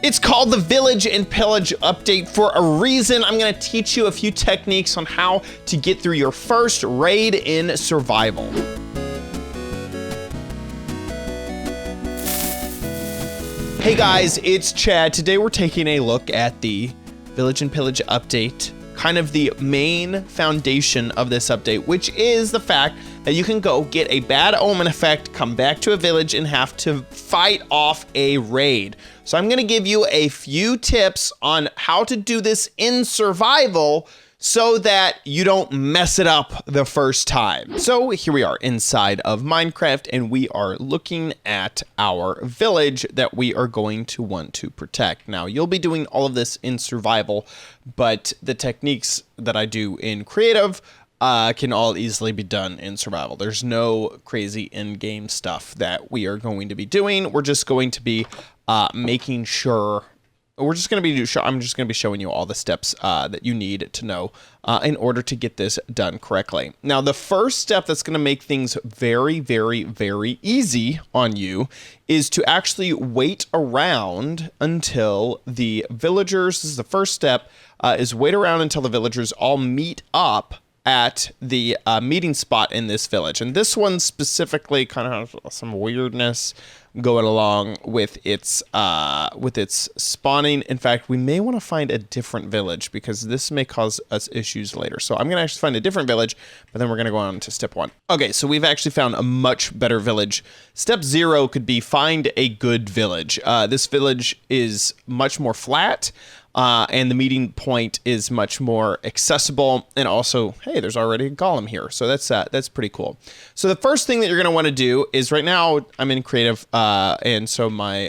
It's called the Village and Pillage update for a reason. I'm gonna teach you a few techniques on how to get through your first raid in survival. Hey guys, it's Chad. Today we're taking a look at the Village and Pillage update, kind of the main foundation of this update, which is the fact that you can go get a bad omen effect, come back to a village, and have to fight off a raid. So I'm gonna give you a few tips on how to do this in survival so that you don't mess it up the first time. So here we are inside of Minecraft, and we are looking at our village that we are going to want to protect. Now, you'll be doing all of this in survival, but the techniques that I do in creative can all easily be done in survival. There's no crazy in-game stuff that we are going to be doing. We're just going to be making sure. I'm just going to be showing you all the steps that you need to know in order to get this done correctly. Now, the first step that's going to make things very, very, very easy on you is to actually wait around until the villagers, this is the first step, is wait around until the villagers all meet up at the meeting spot in this village. And this one specifically kind of has some weirdness going along with its spawning. In fact, we may want to find a different village because this may cause us issues later. So I'm going to actually find a different village, but then we're going to go on to step 1. Okay, so we've actually found a much better village. Step 0 could be find a good village. This village is much more flat. And the meeting point is much more accessible, and also, hey, there's already a golem here, so that's pretty cool. So the first thing that you're gonna want to do is, right now I'm in creative, and so my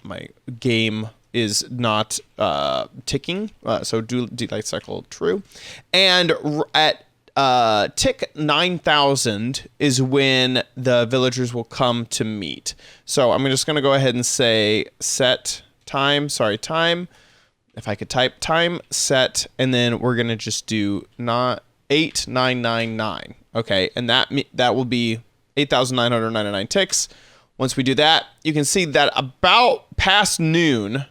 my game is not ticking. So do light cycle true, and at tick 9,000 is when the villagers will come to meet. So I'm just gonna go ahead and say set time. Time. If I could type time set, and then we're gonna just do 8999. Okay, and that will be 8,999 ticks. Once we do that, you can see that about past noon,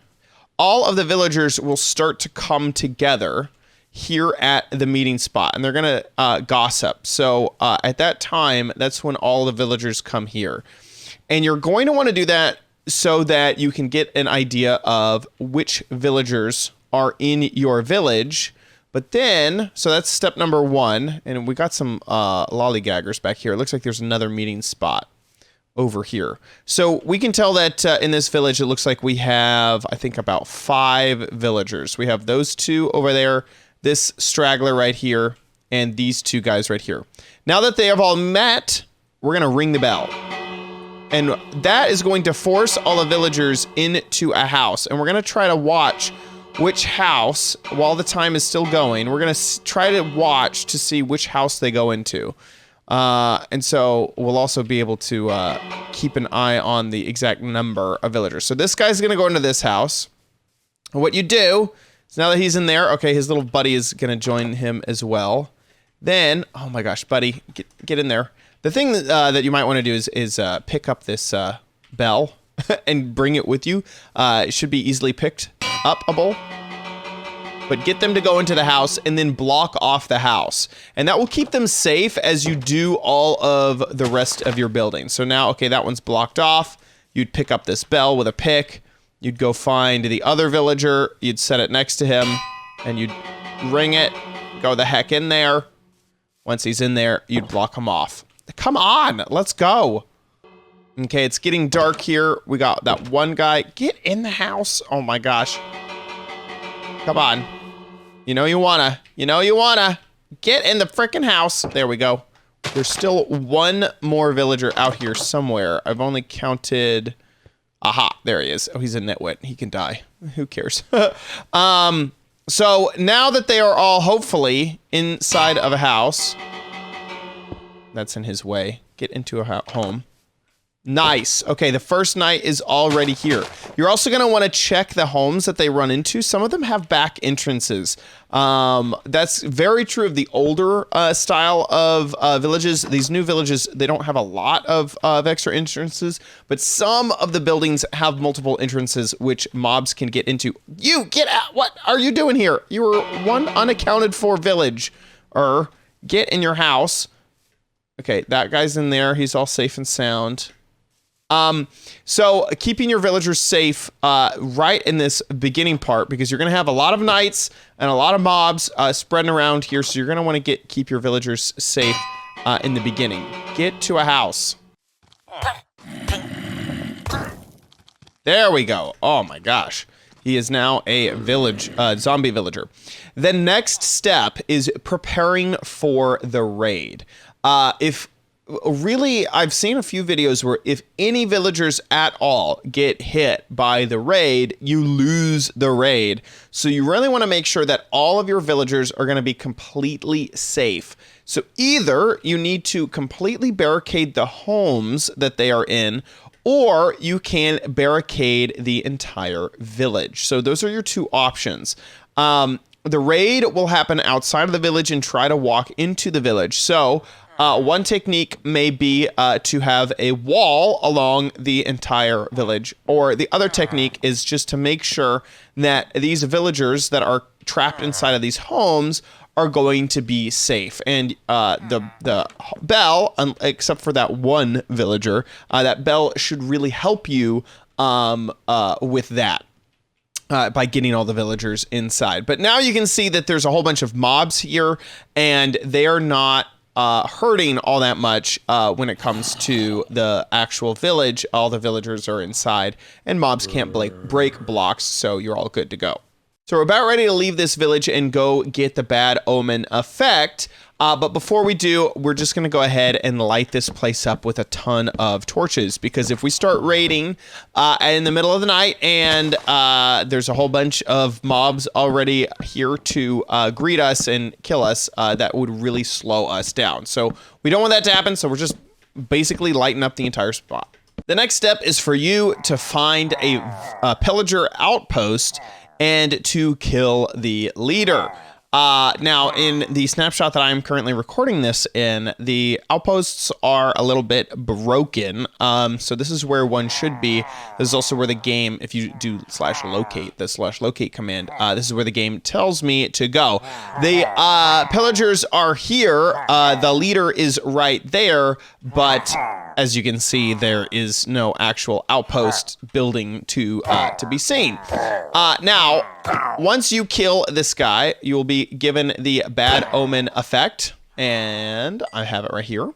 all of the villagers will start to come together here at the meeting spot, and they're gonna gossip. So at that time, that's when all the villagers come here, and you're going to want to do that so that you can get an idea of which villagers are in your village. But then, so that's step number 1, and we got some lollygaggers back here. It looks like there's another meeting spot over here. So we can tell that in this village, it looks like we have, I think, about 5 villagers. We have those 2 over there, this straggler right here, and these 2 guys right here. Now that they have all met, we're gonna ring the bell. And that is going to force all the villagers into a house. And we're going to try to watch which house, while the time is still going, we're going to try to watch to see which house they go into. And so we'll also be able to keep an eye on the exact number of villagers. So this guy's going to go into this house. And what you do is, now that he's in there, okay, his little buddy is going to join him as well. Then, oh my gosh, buddy, get in there. The thing that you might want to do is pick up this bell and bring it with you. It should be easily picked upable. But get them to go into the house and then block off the house. And that will keep them safe as you do all of the rest of your building. So now, okay, that one's blocked off. You'd pick up this bell with a pick. You'd go find the other villager. You'd set it next to him. And you'd ring it. Go the heck in there. Once he's in there, you'd block him off. Come on, let's go. Okay, it's getting dark here. We got that one guy. Get in the house. Oh my gosh. Come on. You know you wanna. Get in the freaking house. There we go. There's still one more villager out here somewhere. I've only counted. Aha, there he is. Oh, he's a nitwit. He can die. Who cares? So now that they are all hopefully inside of a house, that's in his way. Get into a home. Nice. Okay, the first night is already here. You're also going to want to check the homes that they run into. Some of them have back entrances. That's very true of the older style of villages. These new villages, they don't have a lot of extra entrances, but some of the buildings have multiple entrances which mobs can get into. You, get out! What are you doing here? You were one unaccounted for village. Get in your house. Okay, that guy's in there. He's all safe and sound. So keeping your villagers safe, right in this beginning part, because you're going to have a lot of knights and a lot of mobs, spreading around here. So you're going to want to keep your villagers safe, in the beginning. Get to a house. There we go. Oh my gosh. He is now a zombie villager. The next step is preparing for the raid. Really, I've seen a few videos where if any villagers at all get hit by the raid, you lose the raid. So you really want to make sure that all of your villagers are going to be completely safe. So either you need to completely barricade the homes that they are in, or you can barricade the entire village. So those are your two options. The raid will happen outside of the village and try to walk into the village. So one technique may be to have a wall along the entire village, or the other technique is just to make sure that these villagers that are trapped inside of these homes are going to be safe. And the bell, except for that one villager, that bell should really help you with that. By getting all the villagers inside. But now you can see that there's a whole bunch of mobs here, and they are not hurting all that much when it comes to the actual village. All the villagers are inside, and mobs can't break blocks, so you're all good to go. So we're about ready to leave this village and go get the bad omen effect. But before we do, we're just going to go ahead and light this place up with a ton of torches, because if we start raiding in the middle of the night and there's a whole bunch of mobs already here to greet us and kill us, that would really slow us down. So we don't want that to happen, so we're just basically lighting up the entire spot. The next step is for you to find a pillager outpost and to kill the leader. Now, in the snapshot that I'm currently recording this in, the outposts are a little bit broken. So this is where one should be. This is also where the game, if you do /locate, the /locate command, this is where the game tells me to go. The pillagers are here. The leader is right there, but as you can see, there is no actual outpost building to be seen. Now, once you kill this guy, you will be given the bad omen effect, and I have it right here.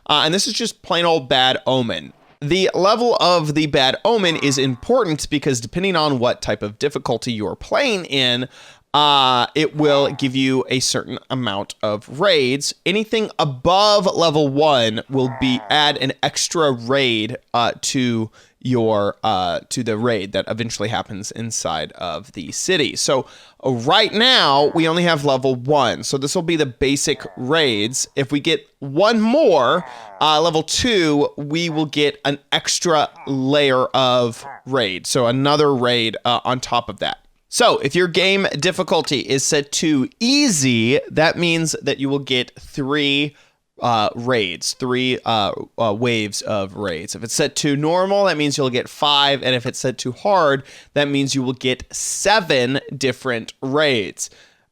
And this is just plain old bad omen. The level of the bad omen is important because depending on what type of difficulty you're playing in, it will give you a certain amount of raids. Anything above level 1 will add an extra raid to the raid that eventually happens inside of the city. So right now we only have level 1. So this will be the basic raids. If we get one more, level 2, we will get an extra layer of raid. So another raid on top of that. So if your game difficulty is set to easy, that means that you will get 3 raids, 3 waves of raids. If it's set to normal, that means you'll get 5. And if it's set to hard, that means you will get 7 different raids.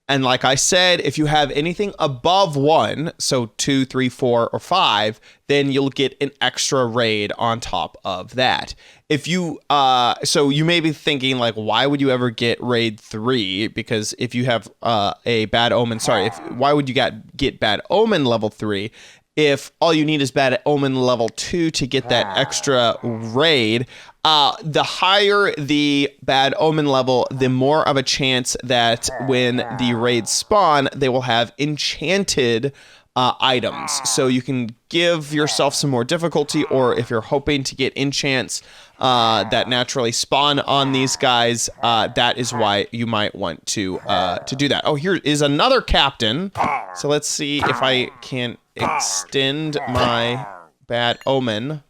And like I said, if you have anything above 1, so 2, 3, 4, or 5, then you'll get an extra raid on top of that. If you, so you may be thinking like, why would you ever get raid 3? Because if you have a bad omen, why would you get bad omen level 3? If all you need is bad omen level 2 to get that extra raid, the higher the bad omen level, the more of a chance that when the raids spawn, they will have enchanted items. So you can give yourself some more difficulty, or if you're hoping to get enchants that naturally spawn on these guys, that is why you might want to do that. Oh, here is another captain. So let's see if I can extend my bad omen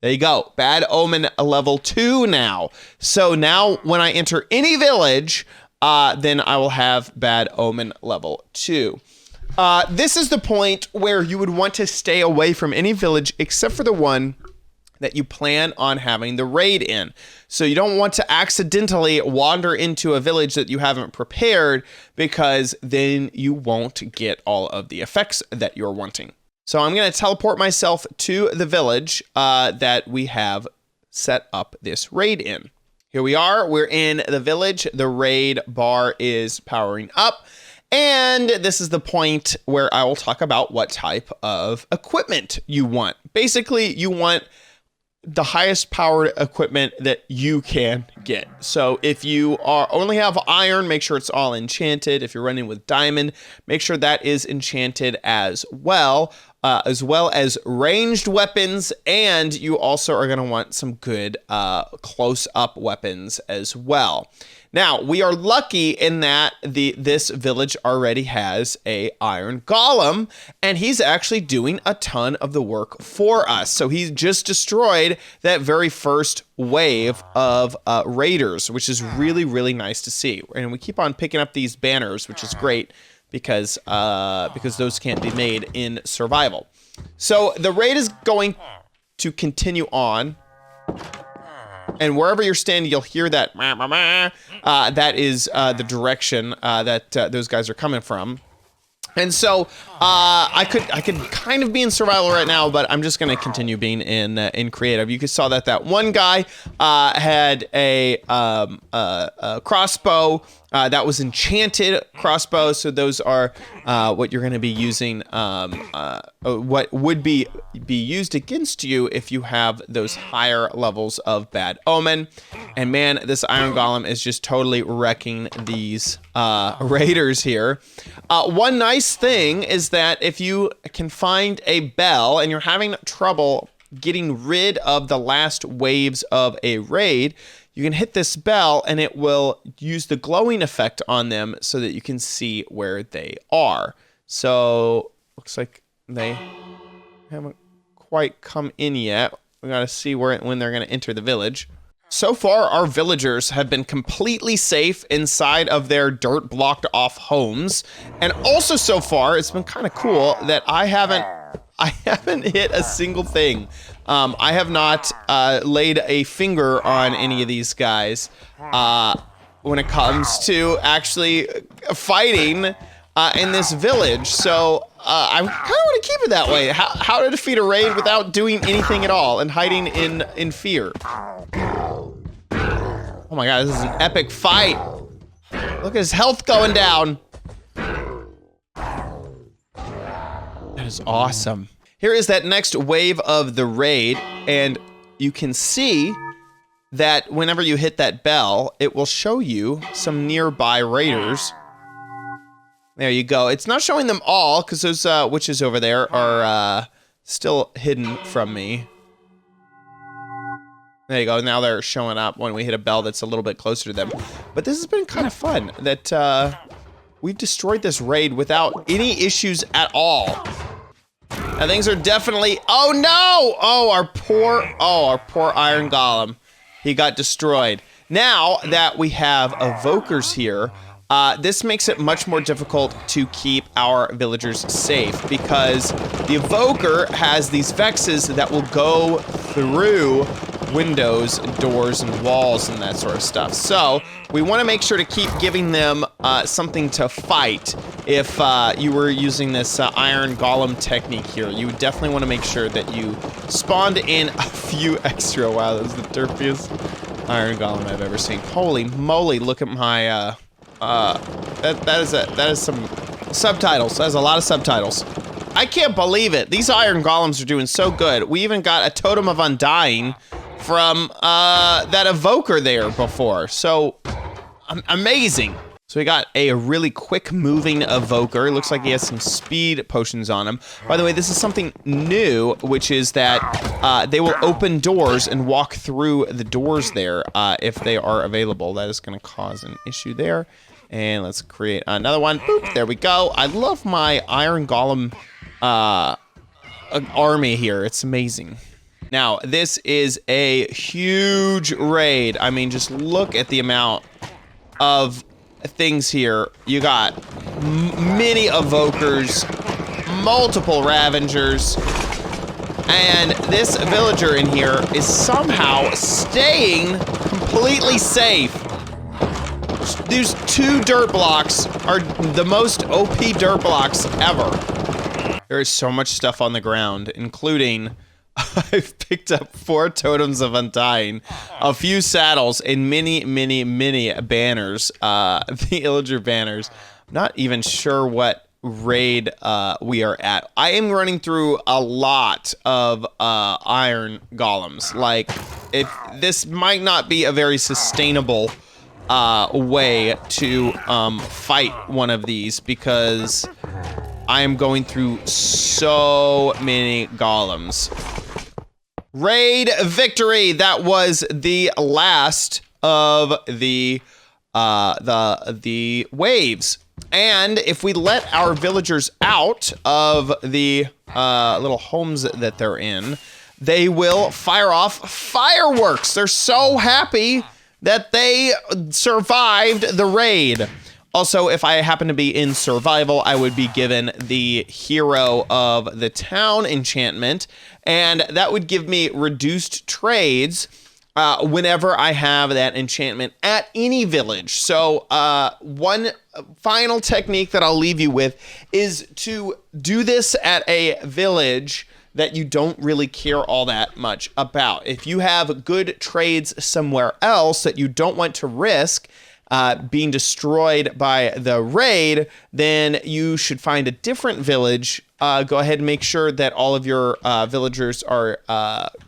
There you go. Bad Omen level 2 now. So now when I enter any village, then I will have Bad Omen level 2. This is the point where you would want to stay away from any village except for the one that you plan on having the raid in. So you don't want to accidentally wander into a village that you haven't prepared, because then you won't get all of the effects that you're wanting. So I'm going to teleport myself to the village that we have set up this raid in. Here we are. We're in the village. The raid bar is powering up. And this is the point where I will talk about what type of equipment you want. Basically, you want the highest powered equipment that you can get. So if you only have iron, make sure it's all enchanted. If you're running with diamond, make sure that is enchanted as well as ranged weapons. And you also are going to want some good close-up weapons as well. Now, we are lucky in that this village already has a iron golem, and he's actually doing a ton of the work for us. So he's just destroyed that very first wave of raiders, which is really, really nice to see. And we keep on picking up these banners, which is great because those can't be made in survival. So the raid is going to continue on. And wherever you're standing, you'll hear that. That is the direction that those guys are coming from. And so I could kind of be in survival right now, but I'm just going to continue being in creative. You saw that one guy had a crossbow that was enchanted crossbow. So those are what you're going to be using. What would be used against you if you have those higher levels of Bad Omen. And man, this Iron Golem is just totally wrecking these raiders here. One nice thing is that if you can find a bell and you're having trouble getting rid of the last waves of a raid, you can hit this bell and it will use the glowing effect on them so that you can see where they are. So looks like they haven't quite come in yet. We gotta see when they're gonna enter the village. So far, our villagers have been completely safe inside of their dirt blocked off homes. And also so far, it's been kind of cool that I haven't hit a single thing. I have not laid a finger on any of these guys when it comes to actually fighting in this village. So I kind of want to keep it that way. How to defeat a raid without doing anything at all and hiding in fear. Oh my god, this is an epic fight. Look at his health going down. That is awesome. Here is that next wave of the raid, and you can see that whenever you hit that bell, it will show you some nearby raiders. There you go. It's not showing them all, because those witches over there are still hidden from me. There you go. Now they're showing up when we hit a bell that's a little bit closer to them. But this has been kind of fun that we've destroyed this raid without any issues at all. Now things are definitely... Oh no! Oh, our poor Iron Golem. He got destroyed. Now that we have evokers here, this makes it much more difficult to keep our villagers safe, because the evoker has these vexes that will go through windows, doors, and walls, and that sort of stuff. So we want to make sure to keep giving them something to fight. If you were using this Iron Golem technique here, you would definitely want to make sure that you spawned in a few extra. Wow, that was the derpiest Iron Golem I've ever seen. Holy moly! Look at my that is some subtitles. That is a lot of subtitles. I can't believe it. These Iron Golems are doing so good. We even got a Totem of Undying from that evoker there before. So amazing. So we got a really quick moving evoker. It looks like he has some speed potions on him. By the way, this is something new, which is that they will open doors and walk through the doors there if they are available. That is going to cause an issue there. And let's create another one. Boop, there we go. I love my Iron Golem army here. It's amazing. Now, this is a huge raid. I mean, just look at the amount of things here. You got many evokers, multiple ravengers, and this villager in here is somehow staying completely safe. These 2 dirt blocks are the most OP dirt blocks ever. There is so much stuff on the ground, including I've picked up 4 totems of undying, a few saddles, and many banners. The Illager banners. I'm not even sure what raid we are at. I am running through a lot of iron golems. Like, this might not be a very sustainable way to fight one of these, because I am going through so many golems. Raid victory. That was the last of the waves. And if we let our villagers out of the little homes that they're in, they will fire off fireworks. They're so happy that they survived the raid. Also, if I happen to be in survival, I would be given the Hero of the Town enchantment, and that would give me reduced trades whenever I have that enchantment at any village. So one final technique that I'll leave you with is to do this at a village that you don't really care all that much about. If you have good trades somewhere else that you don't want to risk being destroyed by the raid, then you should find a different village. Go ahead and make sure that all of your villagers are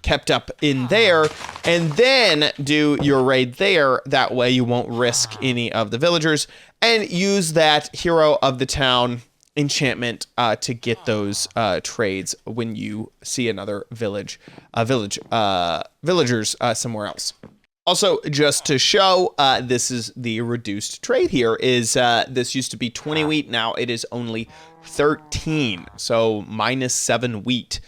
kept up in there, and then do your raid there. That way you won't risk any of the villagers, and use that Hero of the Town enchantment to get those trades when you see another villagers somewhere else. Also, just to show, this is the reduced trade here, is this used to be 20 wheat, now it is only 13, so -7 wheat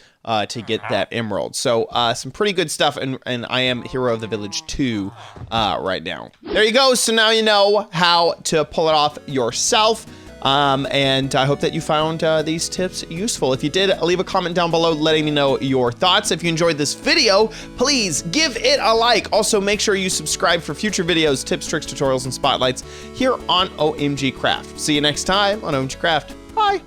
to get that emerald. So some pretty good stuff, and I am Hero of the Village 2 right now. There you go, so now you know how to pull it off yourself. And I hope that you found these tips useful. If you did, leave a comment down below letting me know your thoughts. If you enjoyed this video, please give it a like. Also, make sure you subscribe for future videos, tips, tricks, tutorials, and spotlights here on OMG Craft. See you next time on OMG Craft. Bye.